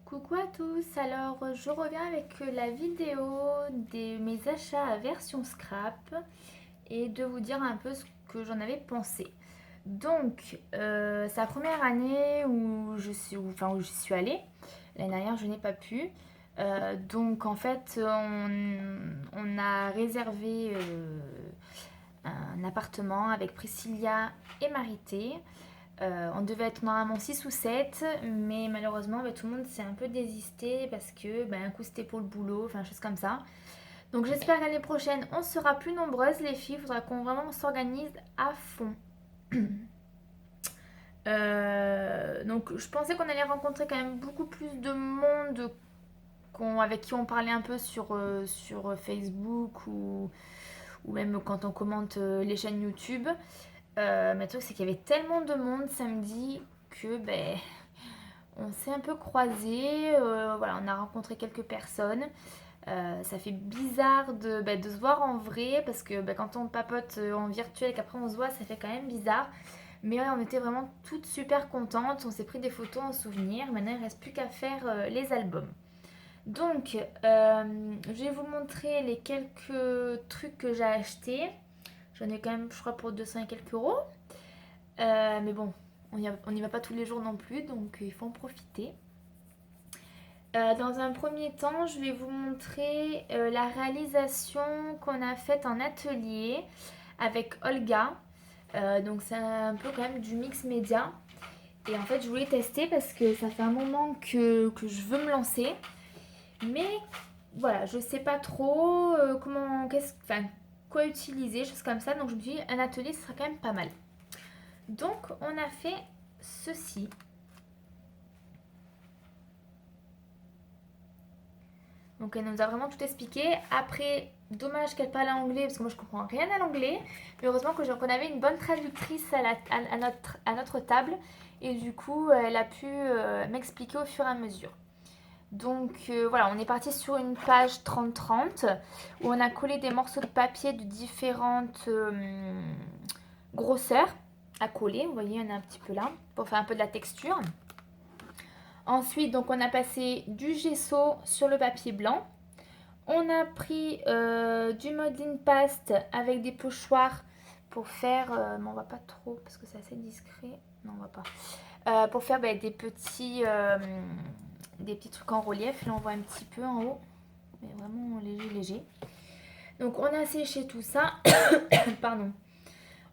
Coucou à tous, alors je reviens avec la vidéo de mes achats à version scrap et de vous dire un peu ce que j'en avais pensé. Donc, c'est la première année où j'y suis allée. L'année dernière, je n'ai pas pu. Donc, en fait, on a réservé un appartement avec Priscilla et Marité. On devait être normalement 6 ou 7, mais malheureusement, tout le monde s'est un peu désisté parce que un coup c'était pour le boulot, enfin, chose comme ça. Donc j'espère que l'année prochaine, on sera plus nombreuses les filles. Il faudra qu'on vraiment s'organise à fond. Donc je pensais qu'on allait rencontrer quand même beaucoup plus de monde avec qui on parlait un peu sur Facebook ou même quand on commente les chaînes YouTube. Mais le truc, c'est qu'il y avait tellement de monde samedi que on s'est un peu croisés. Voilà, on a rencontré quelques personnes. Ça fait bizarre de se voir en vrai parce que quand on papote en virtuel et qu'après on se voit, ça fait quand même bizarre. Mais ouais, on était vraiment toutes super contentes. On s'est pris des photos en souvenir. Maintenant, il ne reste plus qu'à faire les albums. Donc, je vais vous montrer les quelques trucs que j'ai achetés. J'en ai quand même, je crois, pour 200 et quelques euros. Mais bon, on n'y va pas tous les jours non plus, donc il faut en profiter. Dans un premier temps, je vais vous montrer la réalisation qu'on a faite en atelier avec Olga. Donc c'est un peu quand même du mix média. Et en fait, je voulais tester parce que ça fait un moment que je veux me lancer. Mais voilà, je sais pas trop quoi utiliser, choses comme ça. Donc je me suis dit, un atelier, ce serait quand même pas mal. Donc on a fait ceci. Donc elle nous a vraiment tout expliqué. Après, dommage qu'elle parle anglais parce que moi je comprends rien à l'anglais. Mais heureusement qu'on avait une bonne traductrice à notre table. Et du coup, elle a pu m'expliquer au fur et à mesure. Donc voilà, on est parti sur une page 30-30 où on a collé des morceaux de papier de différentes grosseurs à coller. Vous voyez, il y en a un petit peu là pour faire un peu de la texture. Ensuite, donc on a passé du gesso sur le papier blanc. On a pris du modeling paste avec des pochoirs pour faire, mais on va pas trop parce que c'est assez discret. Non, on va pas. Pour faire des petits trucs en relief. Là, on voit un petit peu en haut, mais vraiment léger, léger. Donc, on a séché tout ça. Pardon.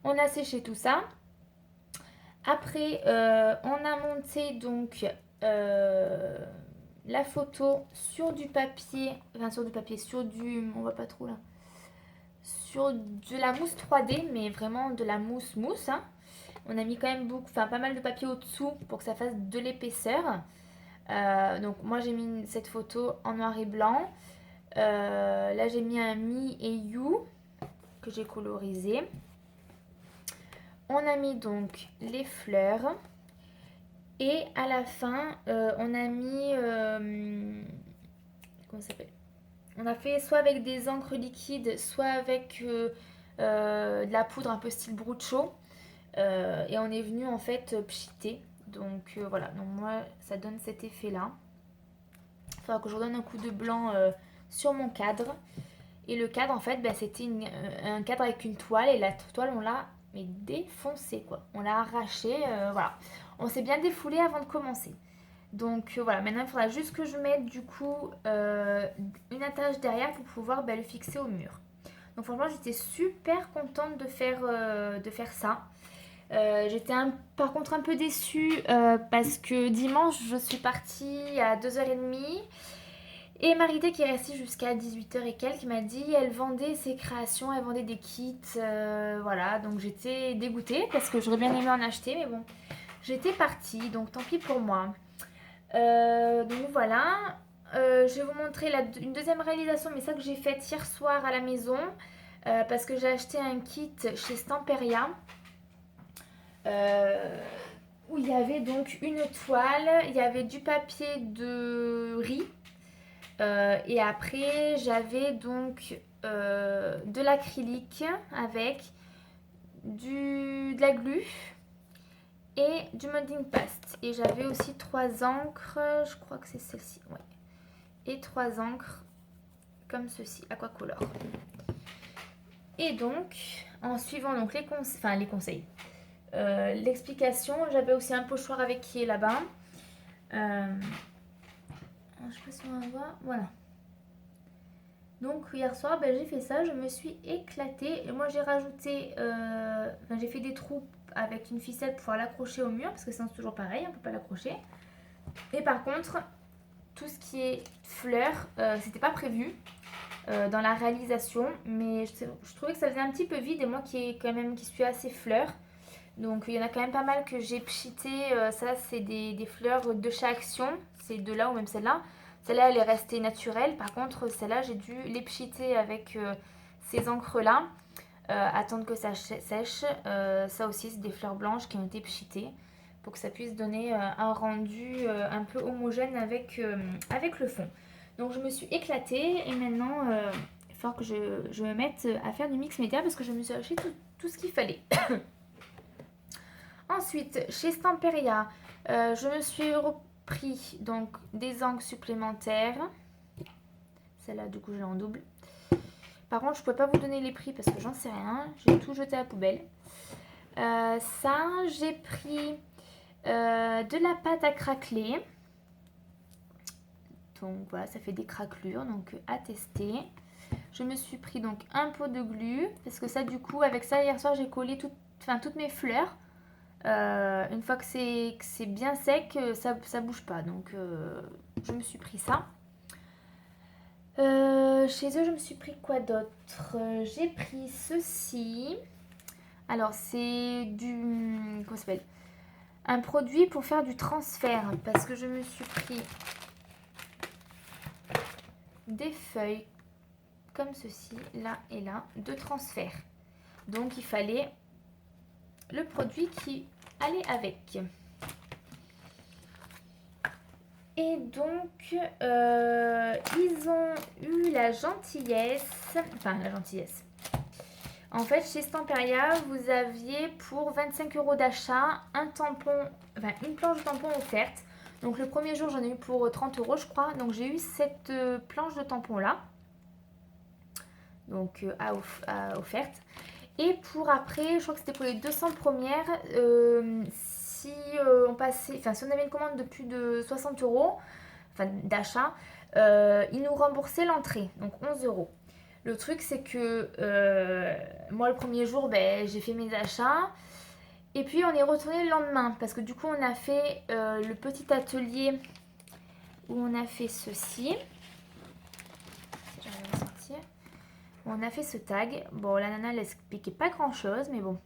On a séché tout ça. Après, on a monté donc la photo sur du papier, on voit pas trop là, sur de la mousse 3D, mais vraiment de la mousse mousse. Hein. On a mis quand même pas mal de papier au-dessous pour que ça fasse de l'épaisseur. Donc moi j'ai mis cette photo en noir et blanc. Là j'ai mis un Mi et You que j'ai colorisé. On a mis donc les fleurs. Et à la fin, on a mis... comment ça s'appelle? On a fait soit avec des encres liquides, soit avec de la poudre un peu style Brucho. Et on est venu en fait pchiter. Donc voilà, donc moi ça donne cet effet là. Il faudra que je redonne un coup de blanc sur mon cadre. Et le cadre en fait c'était un cadre avec une toile. Et la toile on l'a défoncé quoi. On l'a arraché, voilà. On s'est bien défoulé avant de commencer. Donc voilà, maintenant il faudra juste que je mette du coup une attache derrière pour pouvoir le fixer au mur. Donc franchement j'étais super contente de faire ça. J'étais par contre un peu déçue parce que dimanche je suis partie à 2h30 et Marité qui est restée jusqu'à 18h et quelques m'a dit elle vendait ses créations, elle vendait des kits, voilà, donc j'étais dégoûtée parce que j'aurais bien aimé en acheter mais bon, j'étais partie donc tant pis pour moi. Donc voilà, je vais vous montrer une deuxième réalisation mais ça que j'ai faite hier soir à la maison parce que j'ai acheté un kit chez Stamperia. Où il y avait donc une toile, il y avait du papier de riz et après j'avais donc de l'acrylique avec de la glu et du molding paste. Et j'avais aussi 3 encres, je crois que c'est celle-ci, ouais. Et 3 encres comme ceci, aquacolor. Et donc, en suivant donc les conseils, l'explication, j'avais aussi un pochoir avec qui est là-bas. Je sais pas si on va voir, voilà. Donc hier soir, j'ai fait ça, je me suis éclatée. Et moi j'ai rajouté, j'ai fait des trous avec une ficelle pour pouvoir l'accrocher au mur, parce que sinon c'est toujours pareil, on peut pas l'accrocher. Et par contre, tout ce qui est fleurs, c'était pas prévu dans la réalisation, mais je trouvais que ça faisait un petit peu vide, et moi qui suis assez fleur, donc il y en a quand même pas mal que j'ai pchité. Ça c'est des fleurs de chez Action, c'est de là ou même celle-là. Celle-là elle est restée naturelle, par contre celle-là j'ai dû les pchiter avec ces encres-là, attendre que ça sèche. Ça aussi c'est des fleurs blanches qui ont été pchitées pour que ça puisse donner un rendu un peu homogène avec le fond. Donc je me suis éclatée et maintenant il va falloir que je me mette à faire du mix média parce que je me suis acheté tout ce qu'il fallait. Ensuite, chez Stamperia, je me suis repris donc des encres supplémentaires. Celle-là, du coup, je l'ai en double. Par contre, je ne peux pas vous donner les prix parce que j'en sais rien. J'ai tout jeté à la poubelle. Ça, j'ai pris de la pâte à craqueler. Donc voilà, ça fait des craquelures, donc à tester. Je me suis pris donc un pot de glu parce que ça, du coup, avec ça, hier soir, j'ai collé toutes mes fleurs. Une fois que c'est bien sec, ça bouge pas. Donc je me suis pris ça. Chez eux, je me suis pris quoi d'autre? J'ai pris ceci. Alors c'est comment ça s'appelle? Un produit pour faire du transfert. Parce que je me suis pris des feuilles comme ceci, là et là, de transfert. Donc il fallait le produit qui allait avec. Et donc, ils ont eu la gentillesse, En fait, chez Stamperia, vous aviez pour 25 € d'achat une planche de tampon offerte. Donc le premier jour, j'en ai eu pour 30 € je crois. Donc j'ai eu cette planche de tampon là. Donc offerte. Et pour après, je crois que c'était pour les 200 premières, si on avait une commande de plus de 60 €, d'achat, ils nous remboursaient l'entrée, donc 11 €. Le truc, c'est que moi, le premier jour, j'ai fait mes achats. Et puis, on est retourné le lendemain. Parce que du coup, on a fait le petit atelier où on a fait ceci. J'arrive à sortir. On a fait ce tag. Bon, la nana, elle expliquait pas grand-chose, mais bon.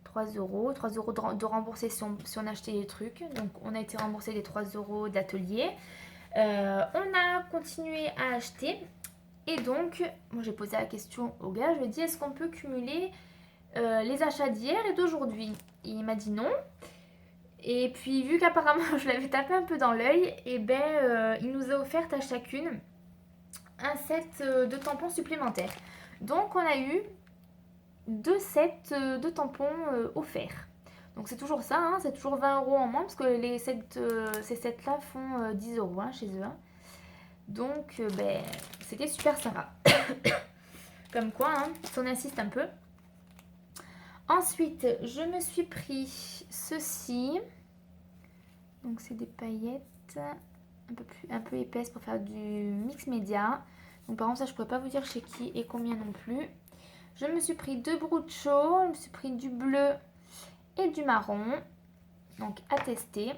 3 €. 3 € de rembourser si on achetait des trucs. Donc, on a été remboursé les 3 € d'atelier. On a continué à acheter. Et donc, moi j'ai posé la question au gars, je lui ai dit est-ce qu'on peut cumuler les achats d'hier et d'aujourd'hui? Il m'a dit non. Et puis vu qu'apparemment je l'avais tapé un peu dans l'œil, il nous a offert à chacune un set de tampons supplémentaires. Donc on a eu 2 sets de tampons offerts. Donc c'est toujours ça, hein, c'est toujours 20 € en moins parce que ces sets-là font 10 € hein, chez eux. Hein. Donc, c'était super sympa. Comme quoi, hein, si on insiste un peu. Ensuite, je me suis pris ceci. Donc, c'est des paillettes un peu épaisses pour faire du mix média. Donc, par exemple, ça, je ne pourrais pas vous dire chez qui et combien non plus. Je me suis pris 2 bruchos. Je me suis pris du bleu et du marron. Donc, à tester.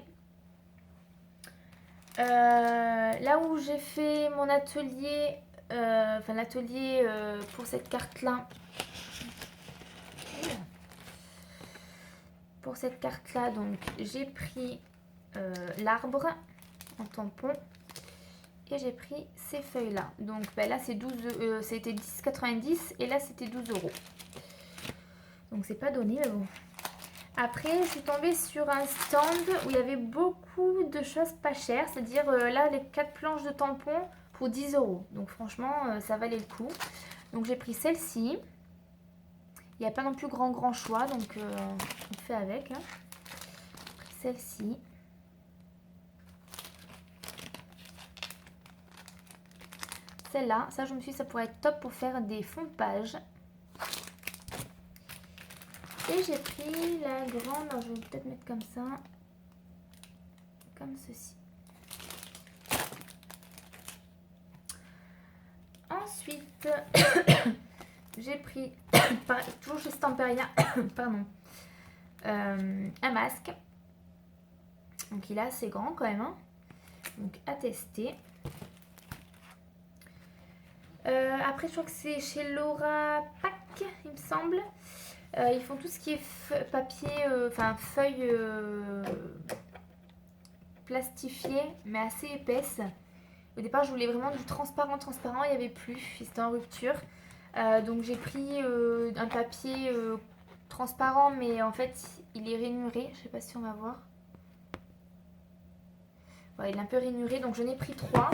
Là où j'ai fait mon atelier, l'atelier pour cette carte-là. Pour cette carte-là, donc j'ai pris l'arbre en tampon et j'ai pris ces feuilles-là. Donc là c'est c'était 10,90 et là c'était 12 €. Donc c'est pas donné, mais bon. Après, je suis tombée sur un stand où il y avait beaucoup de choses pas chères. C'est-à-dire, là, les 4 planches de tampons pour 10 €. Donc, franchement, ça valait le coup. Donc, j'ai pris celle-ci. Il n'y a pas non plus grand choix. Donc, on fait avec. Hein. celle-ci. Celle-là, ça je me suis dit ça pourrait être top pour faire des fonds de page. Et j'ai pris la grande, alors je vais peut-être mettre comme ça, comme ceci. Ensuite, j'ai pris, toujours chez Stamperia, pardon, un masque. Donc il est assez grand quand même, hein. Donc à tester. Après je crois que c'est chez Laura Pack, il me semble. Ils font tout ce qui est papier, enfin feuilles plastifiées mais assez épaisses. Au départ je voulais vraiment du transparent, il n'y avait plus, c'était en rupture. Donc j'ai pris un papier transparent mais en fait il est rainuré, je sais pas si on va voir. Ouais, il est un peu rainuré donc j'en ai pris 3.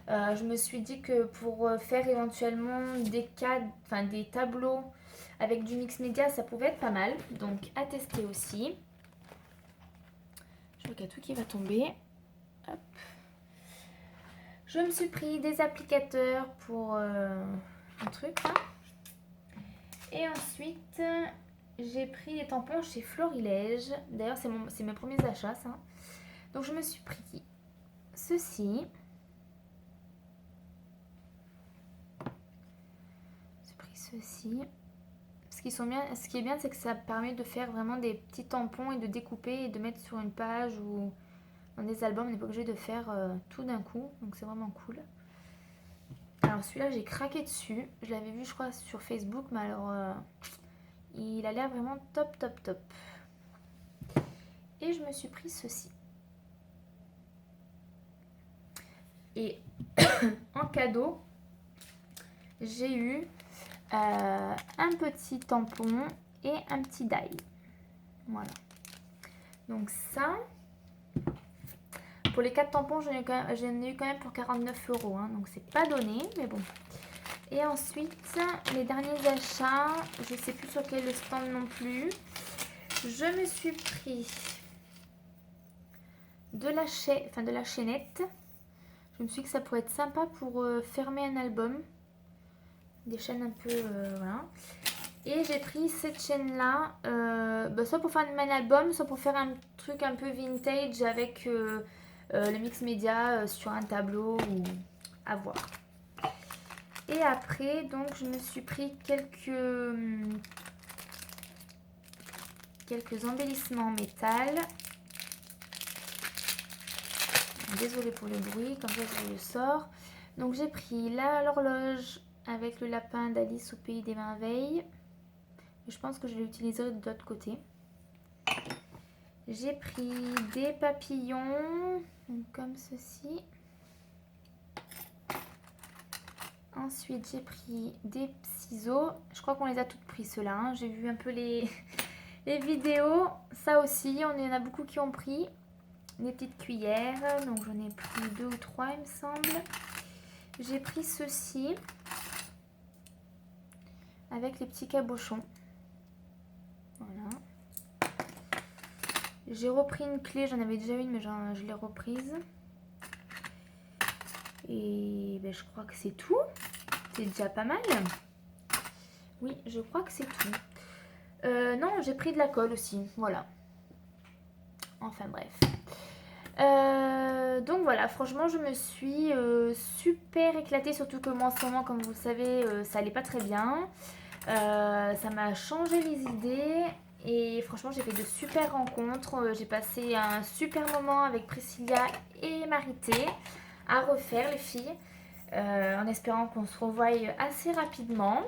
Je me suis dit que pour faire éventuellement des cadres, enfin des tableaux avec du mix média, ça pouvait être pas mal. Donc à tester aussi. Je vois qu'il y a tout qui va tomber. Hop. Je me suis pris des applicateurs pour un truc là. Et ensuite, j'ai pris des tampons chez Florilège. D'ailleurs, c'est mes premiers achats ça. Donc je me suis pris ceci. Ceci. Ce qui est bien, c'est que ça permet de faire vraiment des petits tampons et de découper et de mettre sur une page ou dans des albums. On n'est pas obligé de faire tout d'un coup, donc c'est vraiment cool. Alors celui-là, j'ai craqué dessus. Je l'avais vu, je crois, sur Facebook, mais alors il a l'air vraiment top, top, top. Et je me suis pris ceci. Et en cadeau, j'ai eu un petit tampon et un petit die. Voilà. Donc ça, pour les 4 tampons, j'en ai eu quand même pour 49 €. Hein, donc c'est pas donné, mais bon. Et ensuite, les derniers achats, je sais plus sur quel stand non plus. Je me suis pris de la chaînette. Je me suis dit que ça pourrait être sympa pour fermer un album. Des chaînes un peu, voilà. Et j'ai pris cette chaîne là, soit pour faire un album, soit pour faire un truc un peu vintage avec le mix média sur un tableau ou à voir. Et après, donc je me suis pris quelques embellissements en métal. Désolée pour le bruit, comme ça je le sors. Donc j'ai pris l'horloge avec le lapin d'Alice au pays des merveilles. Je pense que je l'utiliserai de l'autre côté. J'ai pris des papillons, comme ceci. Ensuite, j'ai pris des ciseaux. Je crois qu'on les a toutes pris, ceux-là. Hein. J'ai vu un peu les vidéos. Ça aussi, on en a beaucoup qui ont pris. Des petites cuillères. Donc, j'en ai pris 2 ou 3, il me semble. J'ai pris ceci. Avec les petits cabochons. Voilà. J'ai repris une clé. J'en avais déjà une, mais je l'ai reprise. Et ben, je crois que c'est tout. C'est déjà pas mal. Oui, je crois que c'est tout. Non, j'ai pris de la colle aussi. Voilà. Enfin bref. Donc voilà, franchement, je me suis super éclatée. Surtout que moi, en ce moment, comme vous le savez, ça allait pas très bien. Ça m'a changé les idées. Et franchement, j'ai fait de super rencontres. J'ai passé un super moment avec Priscilla et Marité à refaire, les filles. En espérant qu'on se revoie assez rapidement.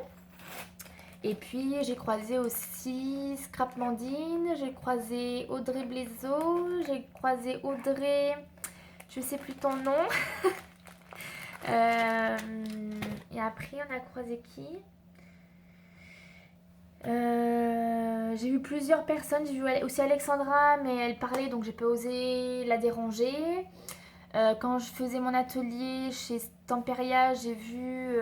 Et puis j'ai croisé aussi Scrapmandine, j'ai croisé Audrey Blaiseau, j'ai croisé Audrey, je sais plus ton nom. Et après on a croisé qui? J'ai vu plusieurs personnes, j'ai vu aussi Alexandra, mais elle parlait donc j'ai pas osé la déranger. Quand je faisais mon atelier chez Stamperia, j'ai vu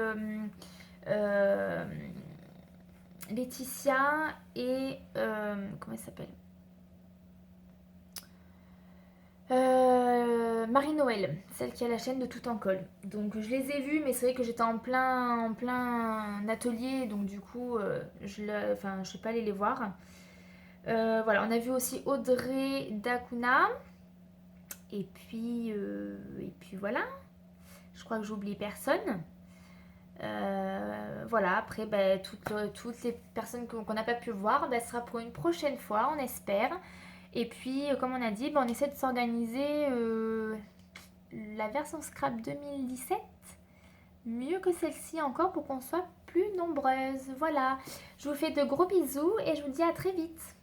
Laetitia et comment elle s'appelle, Marie-Noël, celle qui a la chaîne de Tout en colle. Donc je les ai vus, mais c'est vrai que j'étais en plein atelier, donc du coup, enfin, je suis pas allée les voir. Voilà, on a vu aussi Audrey Dacuna, et puis voilà, je crois que j'oublie personne. Voilà, après, ben, toutes les personnes qu'on n'a pas pu voir, ben, ce sera pour une prochaine fois, on espère. Et puis, comme on a dit, ben, on essaie de s'organiser la version Scrap 2017 mieux que celle-ci encore pour qu'on soit plus nombreuses. Voilà, je vous fais de gros bisous et je vous dis à très vite.